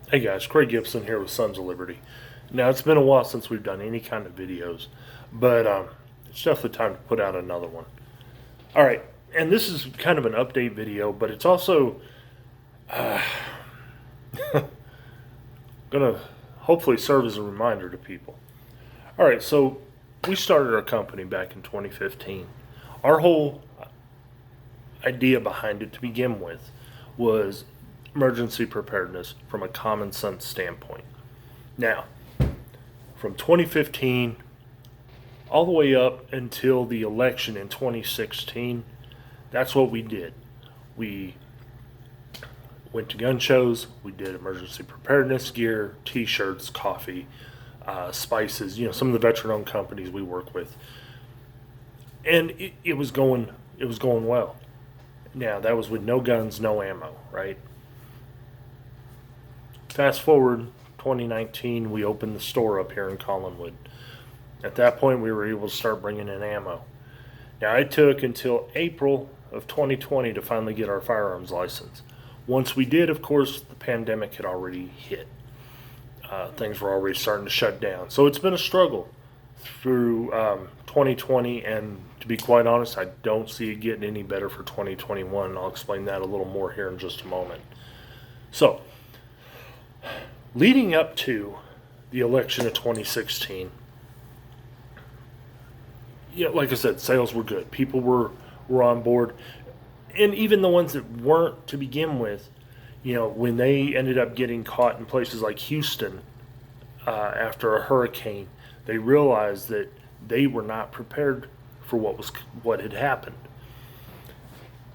Hey guys, Craig Gibson here with Sons of Liberty. Now it's been a while since we've done any kind of videos, but it's definitely time to put out another one. All right, and this is kind of an update video, but it's also going to hopefully serve as a reminder to people. All right, so we started our company back in 2015. Our whole idea behind it to begin with was emergency preparedness from a common sense standpoint. Now, from 2015 all the way up until the election in 2016, that's what we did. We went to gun shows, we did emergency preparedness gear, t-shirts, coffee, spices, some of the veteran-owned companies we work with. And it was going well. Now, that was with no guns, no ammo, right? Fast forward 2019, we opened the store up here in Collinwood. At that point, we were able to start bringing in ammo. Now, it took until April of 2020 to finally get our firearms license. Once we did, of course, the pandemic had already hit. Things were already starting to shut down. So it's been a struggle through 2020, and to be quite honest, I don't see it getting any better for 2021. I'll explain that a little more here in just a moment. So, leading up to the election of 2016, like I said, sales were good. People were on board. And even the ones that weren't to begin with, when they ended up getting caught in places like Houston after a hurricane, they realized that they were not prepared for what had happened.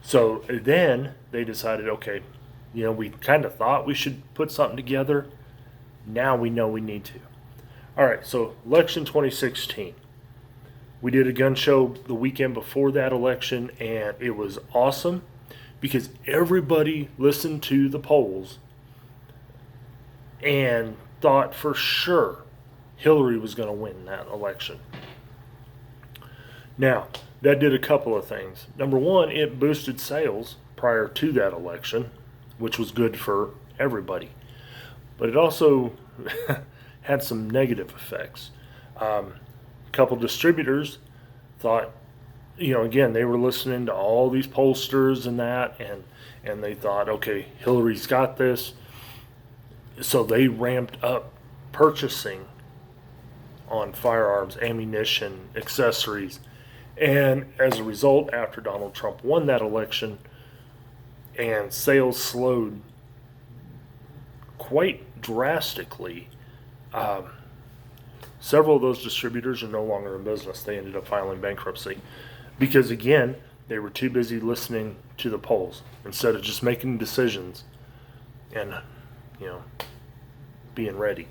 So then they decided, okay, we kind of thought we should put something together. Now we know we need to. All right, so election 2016. We did a gun show the weekend before that election, and it was awesome because everybody listened to the polls and thought for sure Hillary was going to win that election. Now, that did a couple of things. Number one, it boosted sales prior to that election, which was good for everybody. But it also had some negative effects. A couple distributors thought, again, they were listening to all these pollsters and that, and they thought, okay, Hillary's got this. So they ramped up purchasing on firearms, ammunition, accessories. And as a result, after Donald Trump won that election and sales slowed quite drastically, several of those distributors are no longer in business. They ended up filing bankruptcy because, again, they were too busy listening to the polls instead of just making decisions and, being ready.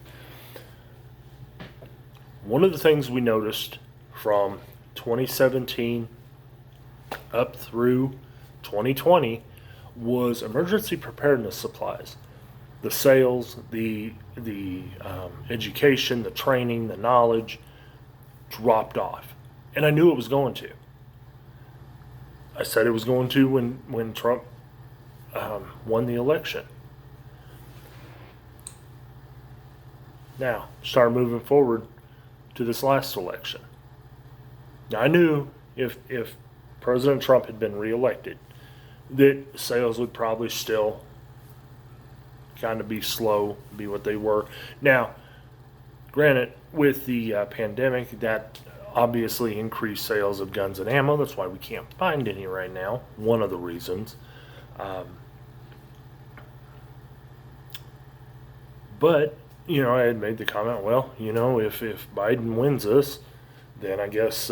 One of the things we noticed from 2017 up through 2020 was emergency preparedness supplies. The sales, the education, the training, the knowledge dropped off. And I knew it was going to. I said it was going to when Trump won the election. Now, start moving forward to this last election. Now, I knew if President Trump had been reelected, that sales would probably still kind of be slow, be what they were. Now, granted, with the pandemic, that obviously increased sales of guns and ammo. That's why we can't find any right now. One of the reasons. But, I had made the comment, well, if Biden wins this, then I guess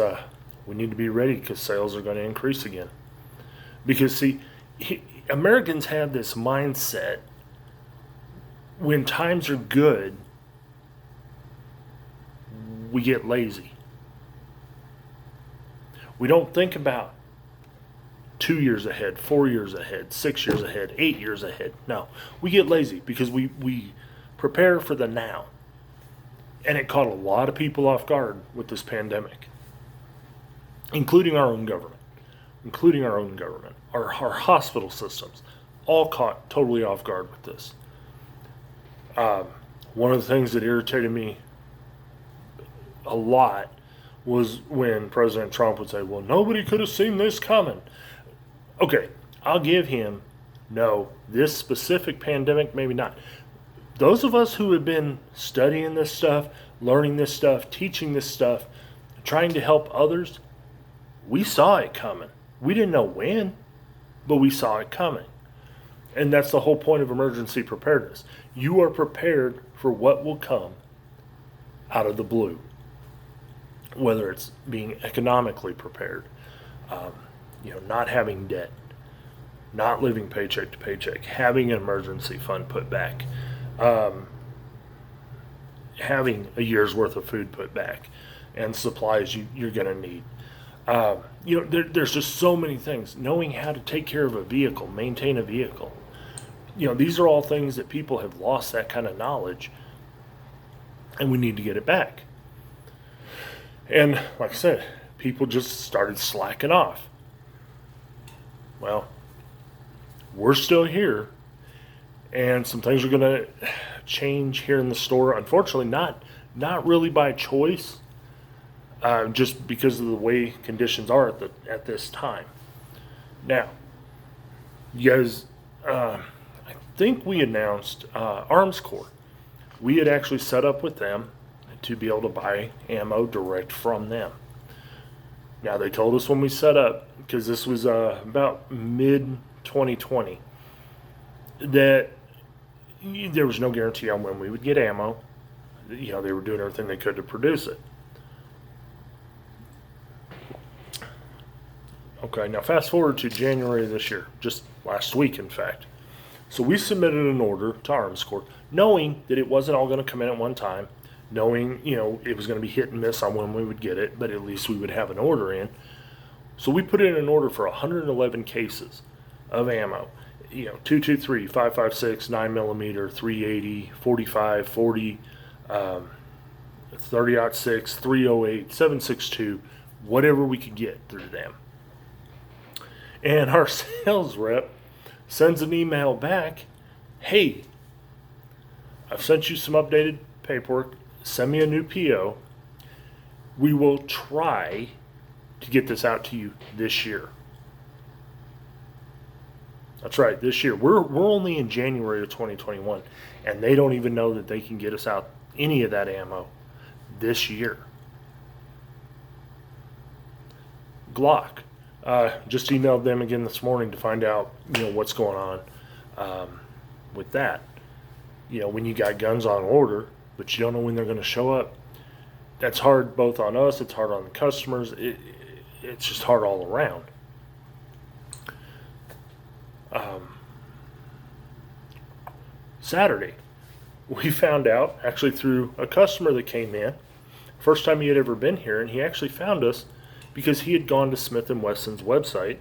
we need to be ready because sales are going to increase again. Because, see, Americans have this mindset when times are good, we get lazy. We don't think about 2 years ahead, 4 years ahead, 6 years ahead, 8 years ahead. No, we get lazy because we prepare for the now. And it caught a lot of people off guard with this pandemic, including our own government. Our hospital systems, all caught totally off guard with this. One of the things that irritated me a lot was when President Trump would say, well, nobody could have seen this coming. Okay, I'll give him, no, this specific pandemic, maybe not. Those of us who have been studying this stuff, learning this stuff, teaching this stuff, trying to help others, we saw it coming. We didn't know when, but we saw it coming. And that's the whole point of emergency preparedness. You are prepared for what will come out of the blue, whether it's being economically prepared, not having debt, not living paycheck to paycheck, having an emergency fund put back, having a year's worth of food put back, and supplies you're going to need. There's just so many things. Knowing how to take care of a vehicle, maintain a vehicle. These are all things that people have lost that kind of knowledge, and we need to get it back. And like I said, people just started slacking off. Well, we're still here, and some things are going to change here in the store. Unfortunately, not really by choice, just because of the way conditions are at this time. Now, you guys, I think we announced Arms Corps. We had actually set up with them to be able to buy ammo direct from them. Now, they told us when we set up, because this was about mid-2020, that there was no guarantee on when we would get ammo. They were doing everything they could to produce it. Okay, now fast forward to January of this year, just last week, in fact. So we submitted an order to Arms Corps, knowing that it wasn't all going to come in at one time, knowing, it was going to be hit and miss on when we would get it, but at least we would have an order in. So we put in an order for 111 cases of ammo, 223, 5.56, 9mm, 380, 45, 40, 30-06, 308, 7.62, whatever we could get through them. And our sales rep sends an email back, hey, I've sent you some updated paperwork, send me a new PO. We will try to get this out to you this year. That's right, this year. We're only in January of 2021, and they don't even know that they can get us out any of that ammo this year. Glock. Just emailed them again this morning to find out, what's going on with that. When you got guns on order, but you don't know when they're going to show up, that's hard both on us, it's hard on the customers, it's just hard all around. Saturday, we found out, actually through a customer that came in, first time he had ever been here, and he actually found us because he had gone to Smith & Wesson's website,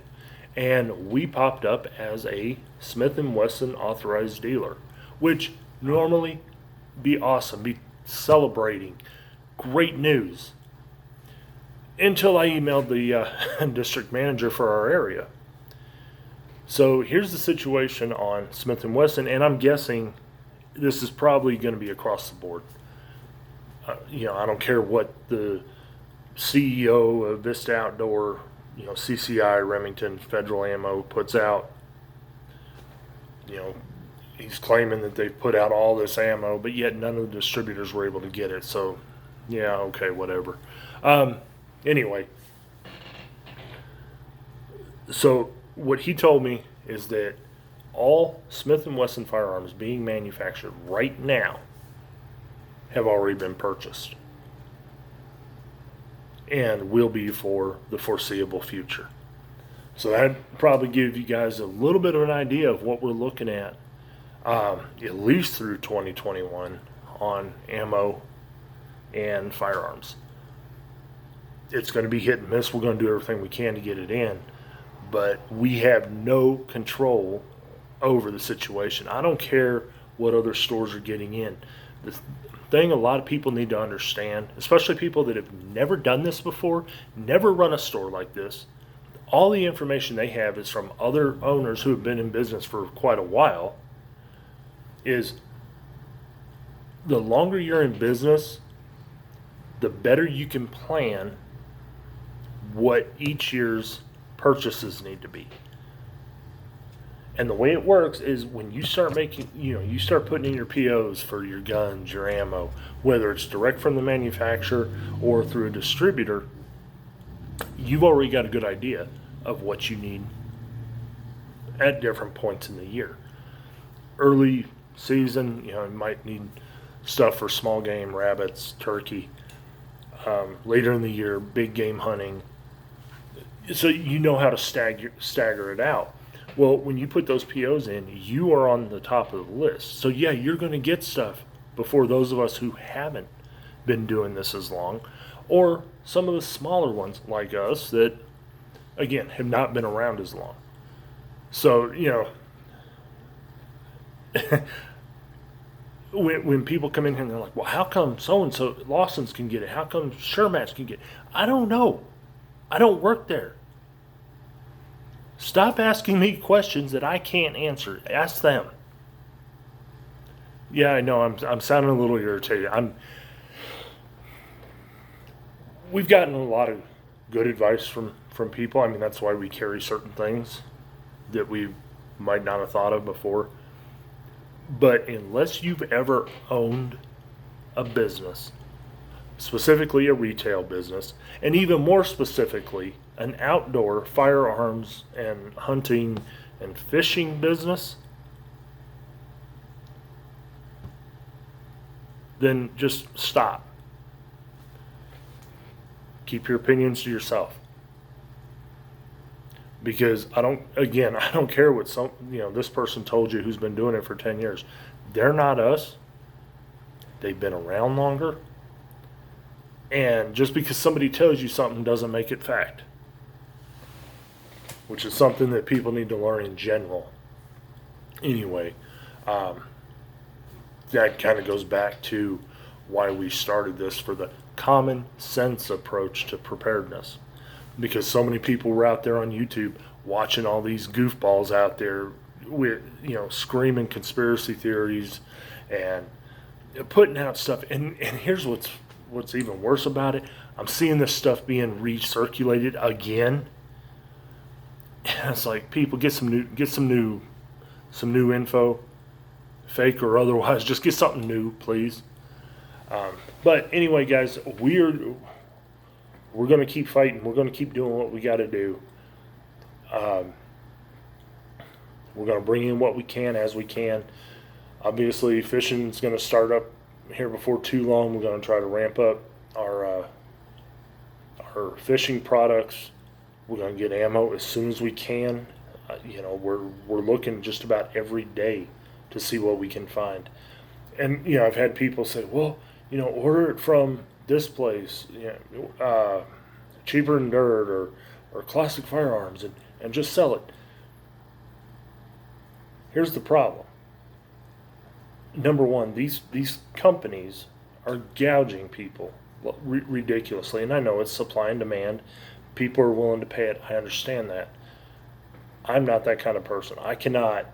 and we popped up as a Smith & Wesson authorized dealer, which normally be awesome, be celebrating, great news, until I emailed the district manager for our area. So here's the situation on Smith & Wesson, and I'm guessing this is probably going to be across the board. I don't care what the CEO of Vista Outdoor, CCI, Remington, Federal Ammo puts out. He's claiming that they've put out all this ammo, but yet none of the distributors were able to get it. So, yeah, okay, whatever. Anyway, so what he told me is that all Smith & Wesson firearms being manufactured right now have already been purchased and will be for the foreseeable future. So that probably gives you guys a little bit of an idea of what we're looking at least through 2021 on ammo and firearms. It's going to be hit and miss. We're going to do everything we can to get it in, but we have no control over the situation. I don't care what other stores are getting in. The thing a lot of people need to understand, especially people that have never done this before, never run a store like this, all the information they have is from other owners who have been in business for quite a while, is the longer you're in business, the better you can plan what each year's purchases need to be. And the way it works is when you start making, you start putting in your POs for your guns, your ammo, whether it's direct from the manufacturer or through a distributor, you've already got a good idea of what you need at different points in the year. Early season, you might need stuff for small game, rabbits, turkey. Later in the year, big game hunting. So you know how to stagger it out. Well, when you put those POs in, you are on the top of the list. So yeah, you're going to get stuff before those of us who haven't been doing this as long, or some of the smaller ones like us that, again, have not been around as long. So, when people come in here and they're like, well, how come so-and-so Lawson's can get it? How come Shermat's can get it? I don't know. I don't work there. Stop asking me questions that I can't answer. Ask them. Yeah, I know. I'm sounding a little irritated. We've gotten a lot of good advice from people. I mean, that's why we carry certain things that we might not have thought of before. But unless you've ever owned a business, specifically a retail business, and even more specifically, an outdoor firearms and hunting and fishing business, then just stop. Keep your opinions to yourself. Because I don't care what this person told you who's been doing it for 10 years. They're not us. They've been around longer. And just because somebody tells you something doesn't make it fact. Which is something that people need to learn in general. Anyway, that kind of goes back to why we started this, for the common sense approach to preparedness. Because so many people were out there on YouTube watching all these goofballs out there with, screaming conspiracy theories and putting out stuff. And here's what's even worse about it. I'm seeing this stuff being recirculated again. And it's like, people, get some new info, fake or otherwise. Just get something new, please. But anyway, guys, we're going to keep fighting. We're going to keep doing what we got to do. We're going to bring in what we can as we can. Obviously, fishing is going to start up here before too long. We're going to try to ramp up our fishing products. We're going to get ammo as soon as we can. We're looking just about every day to see what we can find. And I've had people say, well, order it from this place, Cheaper than Dirt or Classic Firearms, and just sell it. Here's the problem. Number one, these companies are gouging people ridiculously, and I know it's supply and demand. People are willing to pay it. I understand that. I'm not that kind of person. I cannot,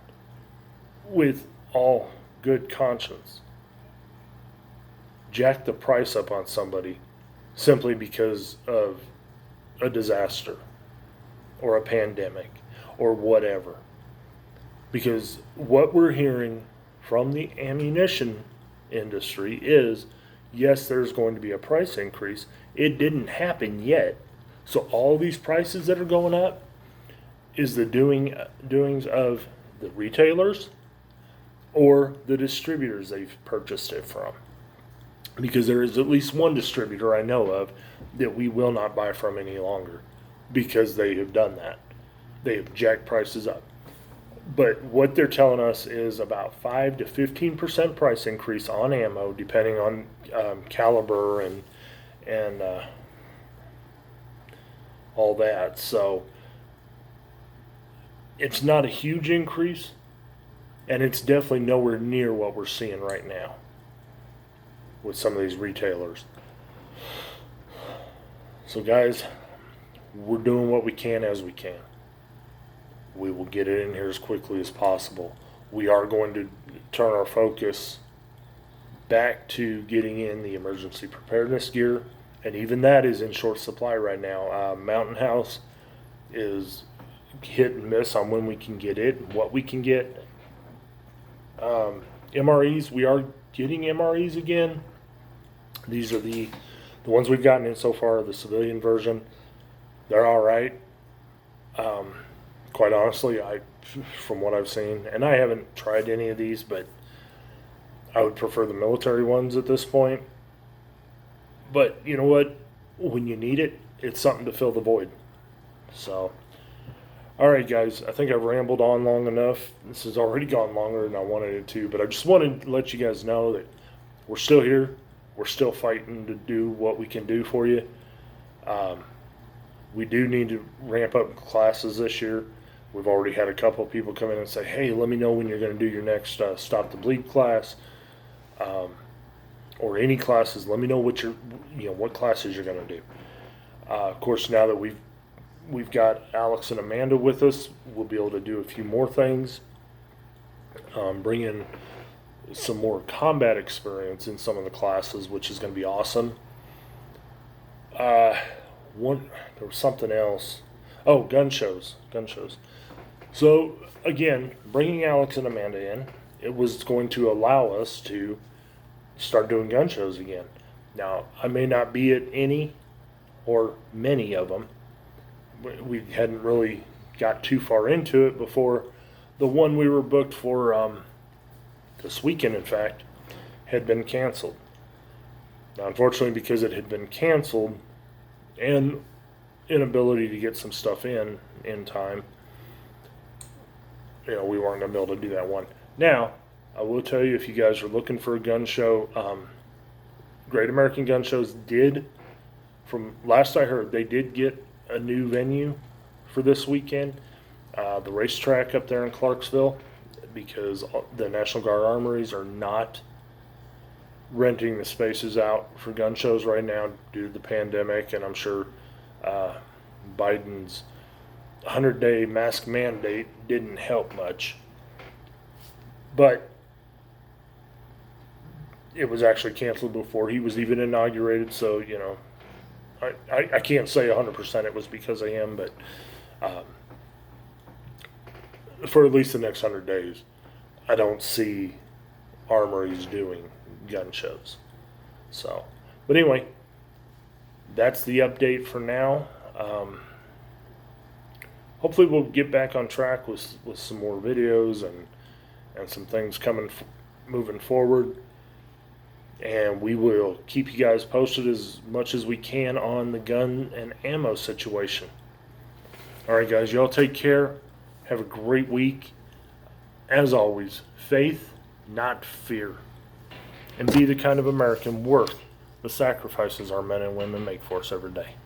with all good conscience, jack the price up on somebody simply because of a disaster or a pandemic or whatever. Because what we're hearing from the ammunition industry is, yes, there's going to be a price increase. It didn't happen yet. So all these prices that are going up is the doings of the retailers or the distributors they've purchased it from. Because there is at least one distributor I know of that we will not buy from any longer because they have done that. They have jacked prices up. But what they're telling us is about 5 to 15% price increase on ammo, depending on caliber and all that. So it's not a huge increase, and it's definitely nowhere near what we're seeing right now with some of these retailers. So guys, we're doing what we can as we can. We will get it in here as quickly as possible. We are going to turn our focus back to getting in the emergency preparedness gear, and even that is in short supply right now. Mountain House is hit and miss on when we can get it and what we can get. MREs, we are getting MREs again. These are the ones we've gotten in so far, the civilian version. They're all right. Quite honestly, from what I've seen, and I haven't tried any of these, but I would prefer the military ones at this point. But you know what? When you need it, it's something to fill the void. So, all right, guys, I think I've rambled on long enough. This has already gone longer than I wanted it to, but I just wanted to let you guys know that we're still here. We're still fighting to do what we can do for you. We do need to ramp up classes this year. We've already had a couple of people come in and say, hey, let me know when you're going to do your next Stop the Bleed class, or any classes. Let me know what classes you're going to do. Of course, now that we've got Alex and Amanda with us, we'll be able to do a few more things. Bring in some more combat experience in some of the classes, which is going to be awesome. There was something else. Oh, gun shows. So again, bringing Alex and Amanda in, it was going to allow us to start doing gun shows again. Now, I may not be at any or many of them. We hadn't really got too far into it before the one we were booked for this weekend, in fact, had been canceled. Now, unfortunately, because it had been canceled and inability to get some stuff in time, we weren't going to be able to do that one. Now, I will tell you, if you guys are looking for a gun show, Great American Gun Shows did, from last I heard, they did get a new venue for this weekend, the racetrack up there in Clarksville, because the National Guard armories are not renting the spaces out for gun shows right now due to the pandemic, and I'm sure Biden's 100-day mask mandate didn't help much. But it was actually canceled before he was even inaugurated, so, I can't say 100% it was because of him, but for at least the next 100 days, I don't see armories doing gun shows. So, but anyway, that's the update for now. Hopefully we'll get back on track with some more videos and some things moving forward. And we will keep you guys posted as much as we can on the gun and ammo situation. All right, guys, y'all take care. Have a great week. As always, faith, not fear. And be the kind of American worth the sacrifices our men and women make for us every day.